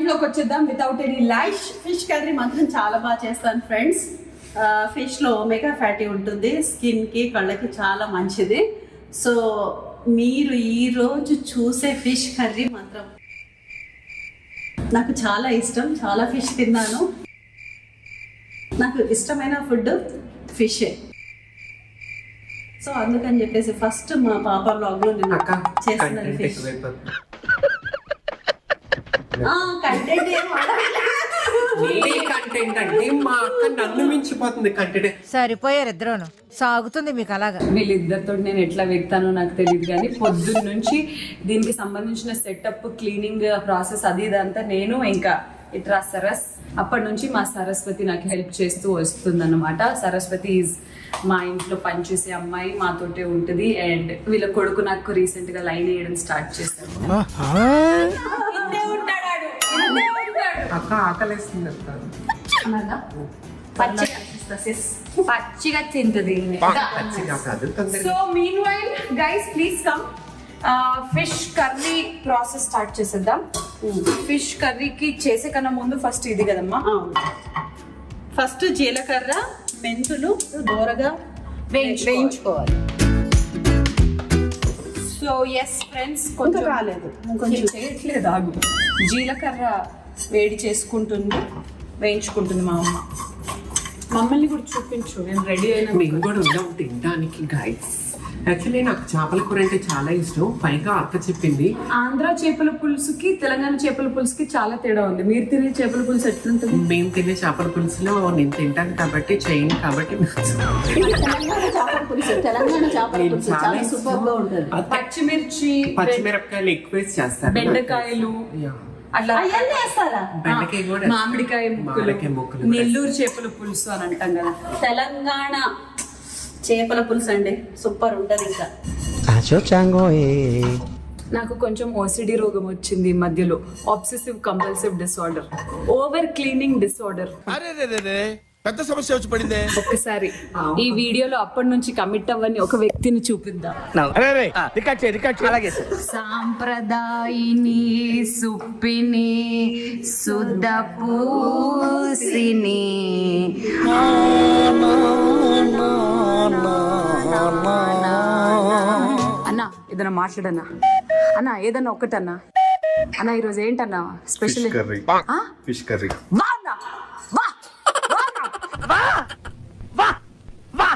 ఇంట్లోకి వచ్చేద్దాం without any life. Fish curry మాత్రం చాలా బాగా చేస్తాను ఫ్రెండ్స్. ఫిష్ లో ఒమేగా ఫ్యాటీ ఉంటుంది, స్కిన్ కి కళ్ళకి చాలా మంచిది. సో మీరు ఈ రోజు చూసే ఫిష్ కర్రీ మాత్రం నాకు చాలా ఇష్టం. చాలా ఫిష్ తిన్నాను. నాకు ఇష్టమైన ఫుడ్ ఫిషే. సో అందుకని చెప్పేసి ఫస్ట్ మా పాప బ్లాగ్ లో నేను చేస్తున్నాను ఫిష్. కంటెంట్ కంటెంట్ అంటే మా అక్క నన్ను మించిపోతుంది కంటెంట్. సరిపోయారు ఇద్దరును, సాగుతుంది మీకు అలాగా. వీళ్ళిద్దరితో నేను ఎట్లా వెళ్తానో నాకు తెలియదు, కానీ పొద్దున్న నుంచి దీనికి సంబంధించిన సెటప్, క్లీనింగ్ ప్రాసెస్ అది ఇదంతా నేను ఇంకా ఇట్రా సరస్ అప్పటి నుంచి మా సరస్వతి నాకు హెల్ప్ చేస్తూ వస్తుందన్నమాట. సరస్వతి ఈజ్ మా ఇంట్లో పనిచేసే అమ్మాయి, మాతోటే ఉంటుంది. అండ్ వీళ్ళ కొడుకు నాకు రీసెంట్ గా లైన్ వేయడం స్టార్ట్ చేశారు. అక్క ఆకలేస్తుంది పచ్చిగా తింటది. So mean while guys please come. Fish curry process start చేసేద్దాం. ఫిష్ కర్రీకి చేసే కన్నా ముందు ఫస్ట్ ఇది కదమ్మా, ఫస్ట్ జీలకర్ర మెంతులు దోరగా వేయించుకోవాలి. సో ఎస్ ఫ్రెండ్స్, కొంచెం రాలేదు, కొంచెం చేయట్లేదు, ఆగు. జీలకర్ర వేడి చేసుకుంటుంది, వేయించుకుంటుంది మా అమ్మ. మమ్మల్ని కూడా చూపించు, నేను రెడీ అయినా. మేము కూడా ఉన్నాం తినడానికి గైస్. యాక్చువల్లీ నాకు చేపల కూర అంటే చాలా ఇష్టం. పైగా అక్క చెప్పింది ఆంధ్ర చేపల పులుసుకి తెలంగాణ చేపల పులుసుకి చాలా తేడా ఉంది. మీరు తినే చేపల పులుసు ఎట్లుంటుంది? మేము తినే చేపల పులుసులో నేను తింటాను కాబట్టి చేయను కాబట్టి పచ్చిమిరపకాయలు ఎక్కువ చేస్తారు, బెండకాయలు అట్లా బెండకాయ కూడా, మామిడికాయ ముక్కలు, నెల్లూరు చేపల పులుసు అని అంటాం కదా. తెలంగాణ చేపల పులుసు అండి సూపర్ ఉంటది. ఇంకా నాకు కొంచెం ఓసిడి రోగం వచ్చింది ఈ మధ్యలో, obsessive compulsive disorder, over cleaning disorder. పెద్ద సమస్య వచ్చి పడిందే. ఒక్కసారి ఈ వీడియోలో అప్పటి నుంచి కమిట్ అవ్వని ఒక వ్యక్తిని చూపిద్దాం. సాంప్రదాయిని సుప్పిని శుద్ధ పూసిని అన్నా ఏదన్నా మాట్లాడన్నా, అన్నా ఏదన్నా ఒక్కటన్నా. అన్నా ఈరోజు ఏంటన్నా స్పెషల్? Fish curry.